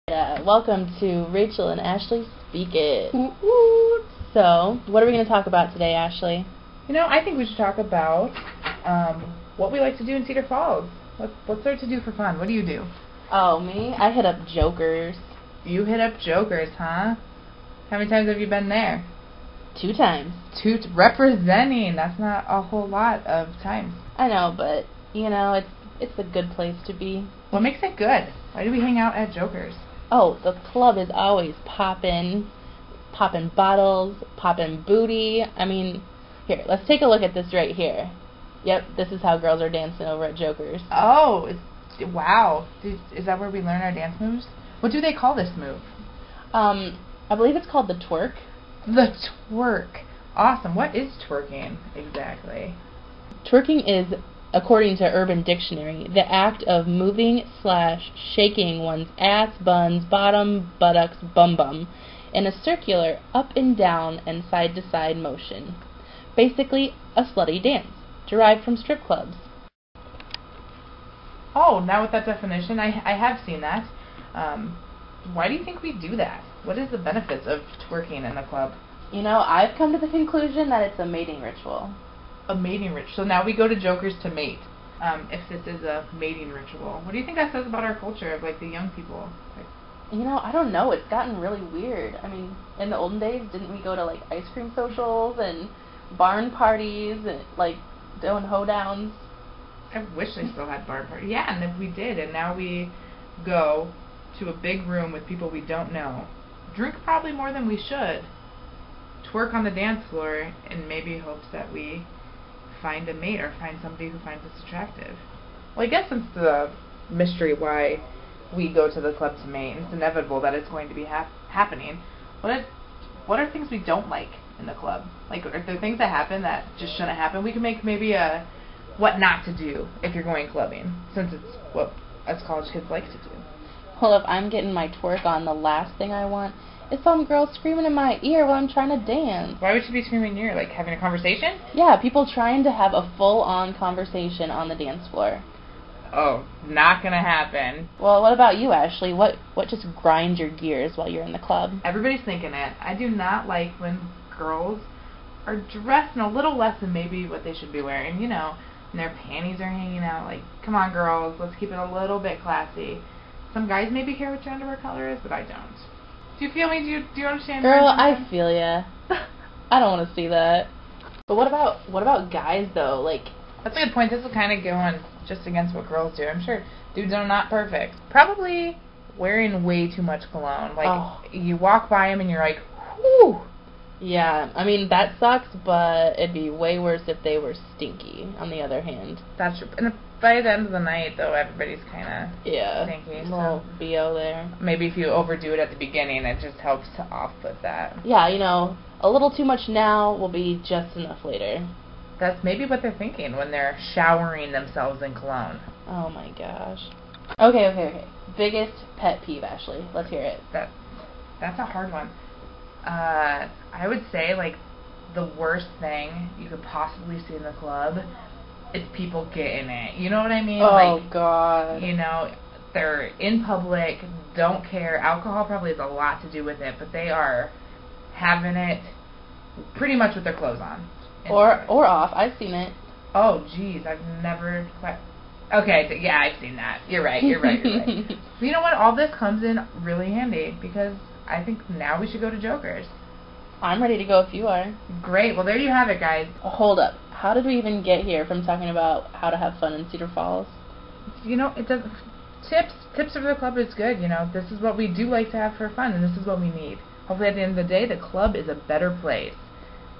Welcome to Raychael and Ashley Speak It. Ooh. So, what are we going to talk about today, Ashley? I think we should talk about what we like to do in Cedar Falls. What's there to do for fun? What do you do? Oh, me? I hit up Jokers. You hit up Jokers, huh? How many times have you been there? 2 times. Representing. That's not a whole lot of times. I know, but, it's a good place to be. What makes it good? Why do we hang out at Jokers? Oh, the club is always popping bottles, popping booty. I mean, here, let's take a look at this right here. Yep, this is how girls are dancing over at Jokers. Oh, wow. Is that where we learn our dance moves? What do they call this move? I believe it's called the Twerk. The Twerk. Awesome. What is twerking exactly? Twerking is, according to Urban Dictionary, the act of moving/shaking one's ass, buns, bottom, buttocks, bum in a circular up and down and side to side motion. Basically, a slutty dance, derived from strip clubs. Oh, now with that definition, I have seen that. Why do you think we do that? What is the benefits of twerking in a club? I've come to the conclusion that it's a mating ritual. A mating ritual. So now we go to Jokers to mate. If this is a mating ritual, what do you think that says about our culture of the young people? I don't know. It's gotten really weird. I mean, in the olden days, didn't we go to ice cream socials and barn parties and doing hoedowns? I wish they still had barn parties. Yeah, and if we did, and now we go to a big room with people we don't know, drink probably more than we should, twerk on the dance floor, and maybe hopes that we find a mate or find somebody who finds us attractive. Well, I guess since the mystery why we go to the club to mate, it's inevitable that it's going to be happening. What are things we don't like in the club? Are there things that happen that just shouldn't happen? We can make maybe a what not to do if you're going clubbing, since it's what us college kids like to do. Well, if I'm getting my twerk on, the last thing I want is some girl screaming in my ear while I'm trying to dance. Why would she be screaming in your ear? Having a conversation? Yeah, people trying to have a full-on conversation on the dance floor. Oh, not gonna happen. Well, what about you, Ashley? What just grinds your gears while you're in the club? Everybody's thinking it. I do not like when girls are dressed in a little less than maybe what they should be wearing, and their panties are hanging out. Come on, girls, let's keep it a little bit classy. Some guys maybe care what your underwear color is, but I don't. Do you feel me? Do you understand? Girl, I feel ya. I don't want to see that. But what about guys though? That's a good point. This is kind of going just against what girls do. I'm sure dudes are not perfect. Probably wearing way too much cologne. You walk by them and you're like, whew. Yeah, I mean, that sucks, but it'd be way worse if they were stinky, on the other hand. That's true. And by the end of the night, though, everybody's kind of stinky. A little BO there. Maybe if you overdo it at the beginning, it just helps to off-put that. Yeah, a little too much now will be just enough later. That's maybe what they're thinking when they're showering themselves in cologne. Oh, my gosh. Okay. Biggest pet peeve, Ashley. Let's hear it. That's a hard one. I would say, the worst thing you could possibly see in the club is people getting it. You know what I mean? Oh, God. They're in public, don't care. Alcohol probably has a lot to do with it, but they are having it pretty much with their clothes on. Or off. I've seen it. Oh, geez. I've never quite... Okay, yeah, I've seen that. You're right. But you know what? All this comes in really handy, because I think now we should go to Jokers. I'm ready to go if you are. Great. Well, there you have it, guys. Hold up. How did we even get here from talking about how to have fun in Cedar Falls? It doesn't... Tips for the club is good. This is what we do like to have for fun, and this is what we need. Hopefully, at the end of the day, the club is a better place.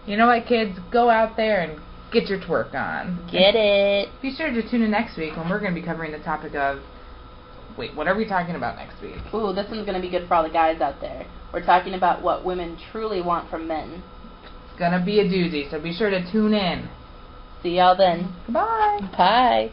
You know what, kids? Go out there and get your twerk on. Get it. Be sure to tune in next week when we're going to be covering the topic of... Wait, what are we talking about next week? Ooh, this one's going to be good for all the guys out there. We're talking about what women truly want from men. It's going to be a doozy, so be sure to tune in. See y'all then. Goodbye. Bye.